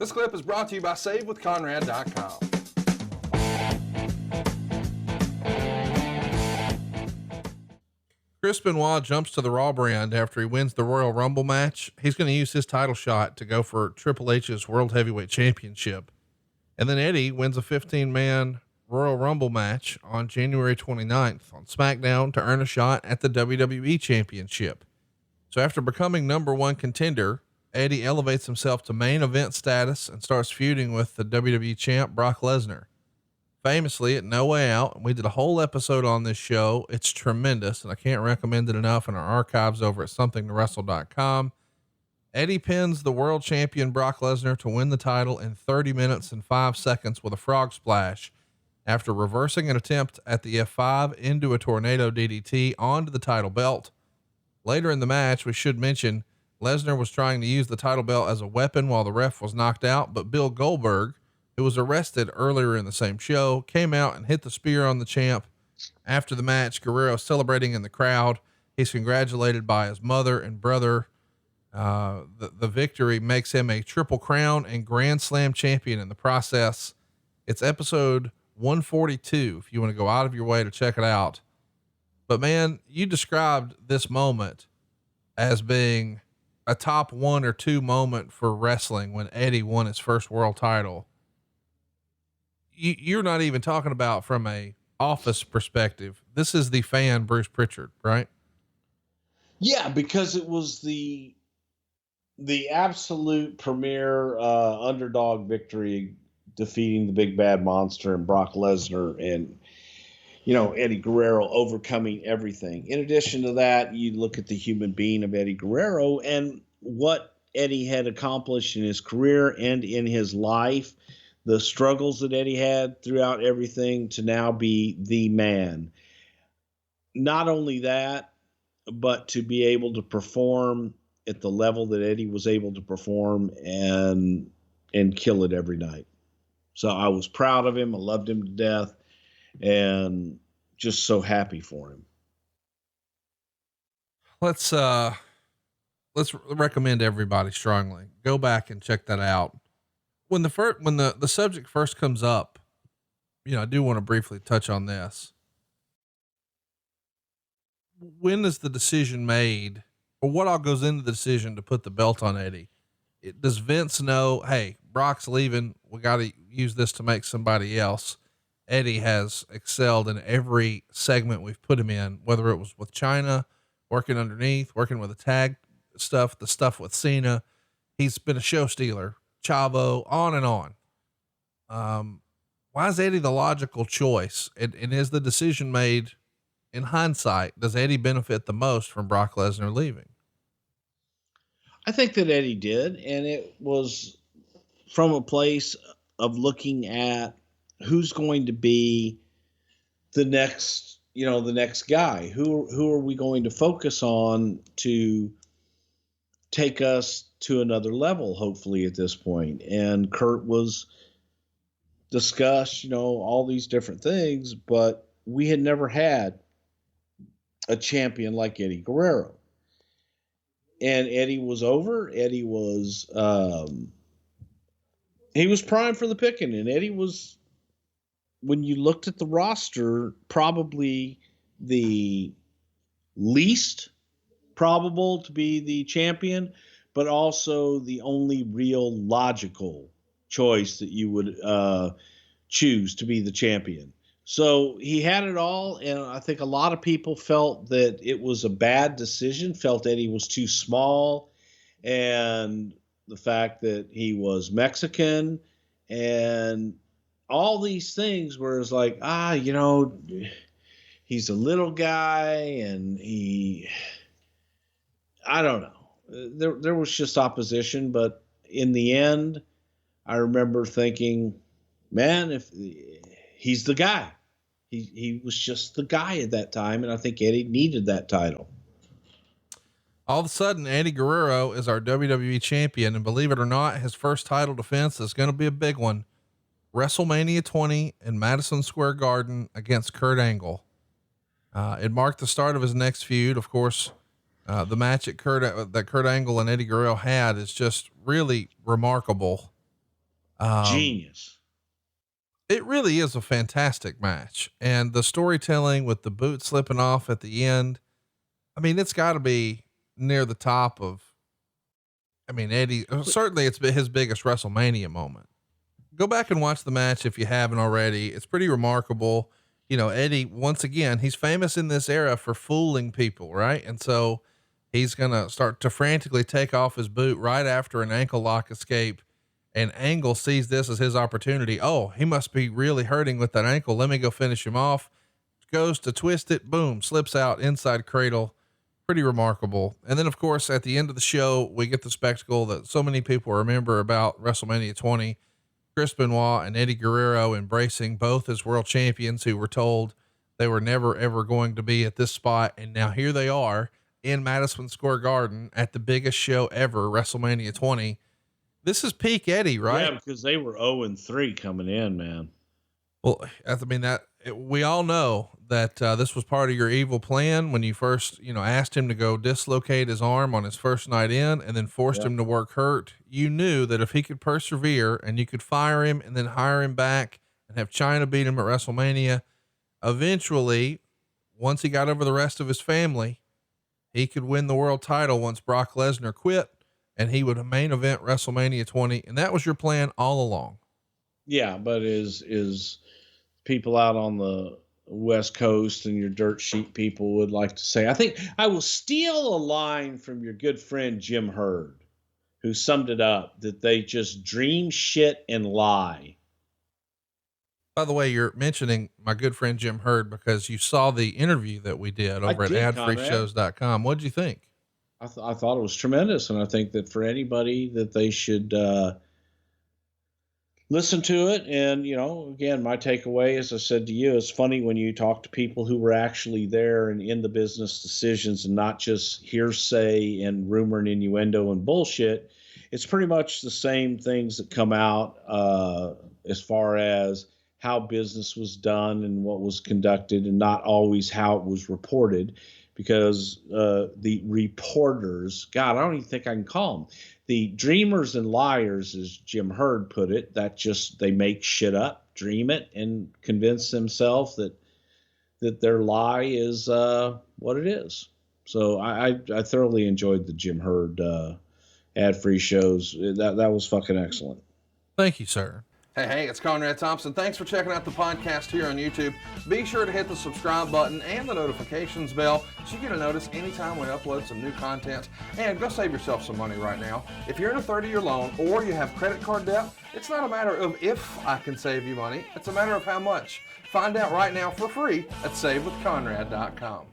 This clip is brought to you by SaveWithConrad.com. Chris Benoit jumps to the Raw brand after he wins the Royal Rumble match. He's going to use his title shot to go for Triple H's World Heavyweight Championship. And then Eddie wins a 15-man Royal Rumble match on January 29th on SmackDown to earn a shot at the WWE Championship. So after becoming number one contender, Eddie elevates himself to main event status and starts feuding with the WWE champ Brock Lesnar. Famously at No Way Out, and we did a whole episode on this show. It's tremendous, and I can't recommend it enough in our archives over at somethingtowrestle.com. Eddie pins the world champion Brock Lesnar to win the title in 30 minutes and 5 seconds with a frog splash after reversing an attempt at the F5 into a tornado DDT onto the title belt. Later in the match, we should mention Lesnar was trying to use the title belt as a weapon while the ref was knocked out, but Bill Goldberg, who was arrested earlier in the same show, came out and hit the spear on the champ. After the match, Guerrero celebrating in the crowd. He's congratulated by his mother and brother. The victory makes him a Triple Crown and Grand Slam champion in the process. It's episode 142 if you want to go out of your way to check it out. But man, you described this moment as being a top 1 or 2 moment for wrestling when Eddie won his first world title. You're not even talking about from a office perspective. This is the fan, Bruce Prichard, right? Yeah, because it was the absolute premier underdog victory, defeating the big bad monster and Brock Lesnar, and Eddie Guerrero overcoming everything. In addition to that, you look at the human being of Eddie Guerrero and what Eddie had accomplished in his career and in his life, the struggles that Eddie had throughout everything to now be the man. Not only that, but to be able to perform at the level that Eddie was able to perform and kill it every night. So I was proud of him. I loved him to death and just so happy for him. Let's recommend everybody strongly go back and check that out. When the subject first comes up, I do want to briefly touch on this. When is the decision made, or what all goes into the decision to put the belt on Eddie? Does Vince know, hey, Brock's leaving, we got to use this to make somebody else? Eddie has excelled in every segment we've put him in, whether it was with China, working underneath, working with the tag stuff, the stuff with Cena. He's been a show stealer, Chavo, on and on. Why is Eddie the logical choice? And is the decision made in hindsight? Does Eddie benefit the most from Brock Lesnar leaving? I think that Eddie did. And it was from a place of looking at who's going to be the next guy. Who are we going to focus on to take us to another level, hopefully at this point. And Kurt was discussed, all these different things, but we had never had a champion like Eddie Guerrero. And Eddie was over. Eddie was, he was primed for the picking, and Eddie was, when you looked at the roster, probably the least probable to be the champion, but also the only real logical choice that you would choose to be the champion. So he had it all, and I think a lot of people felt that it was a bad decision, felt Eddie was too small, and the fact that he was Mexican, and all these things where it's like, he's a little guy, and I don't know. There was just opposition, but in the end, I remember thinking, man, if he's the guy, he was just the guy at that time. And I think Eddie needed that title. All of a sudden, Eddie Guerrero is our WWE champion. And believe it or not, his first title defense is going to be a big one. WrestleMania 20 in Madison Square Garden against Kurt Angle. It marked the start of his next feud. Of course, the match that Kurt Angle and Eddie Guerrero had is just really remarkable. Genius. It really is a fantastic match, and the storytelling with the boot slipping off at the end. I mean, it's got to be near the top of, I mean, Eddie, certainly it's been his biggest WrestleMania moment. Go back and watch the match if you haven't already. It's pretty remarkable. You know, Eddie, once again, he's famous in this era for fooling people, right? And so he's going to start to frantically take off his boot right after an ankle lock escape. And Angle sees this as his opportunity. Oh, he must be really hurting with that ankle. Let me go finish him off. Goes to twist it. Boom, slips out inside cradle. Pretty remarkable. And then of course, at the end of the show, we get the spectacle that so many people remember about WrestleMania 20, Chris Benoit and Eddie Guerrero embracing both as world champions who were told they were never, ever going to be at this spot. And now here they are in Madison Square Garden at the biggest show ever, WrestleMania 20. This is peak Eddie, right? Yeah, because they were 0-3 coming in, man. Well, I mean, we all know that this was part of your evil plan when you first, asked him to go dislocate his arm on his first night in and then forced him to work hurt. You knew that if he could persevere and you could fire him and then hire him back and have China beat him at WrestleMania, eventually, once he got over the rest of his family, he could win the world title once Brock Lesnar quit, and he would main event WrestleMania 20. And that was your plan all along. Yeah. But is people out on the West Coast and your dirt sheet people would like to say, I think I will steal a line from your good friend, Jim Hurd, who summed it up that they just dream shit and lie. By the way, you're mentioning my good friend, Jim Hurd, because you saw the interview that we did over at adfreeshows.com. What'd you think? I thought it was tremendous. And I think that for anybody that they should, listen to it. And, again, my takeaway, as I said to you, it's funny when you talk to people who were actually there and in the business decisions and not just hearsay and rumor and innuendo and bullshit. It's pretty much the same things that come out, as far as how business was done and what was conducted, and not always how it was reported, because the reporters, God, I don't even think I can call them the dreamers and liars, as Jim Hurd put it. That just, they make shit up, dream it, and convince themselves that their lie is what it is. So I thoroughly enjoyed the Jim Hurd ad-free shows. That was fucking excellent. Thank you, sir. Hey, it's Conrad Thompson. Thanks for checking out the podcast here on YouTube. Be sure to hit the subscribe button and the notifications bell so you get a notice anytime we upload some new content. And go save yourself some money right now. If you're in a 30-year loan or you have credit card debt, it's not a matter of if I can save you money. It's a matter of how much. Find out right now for free at SaveWithConrad.com.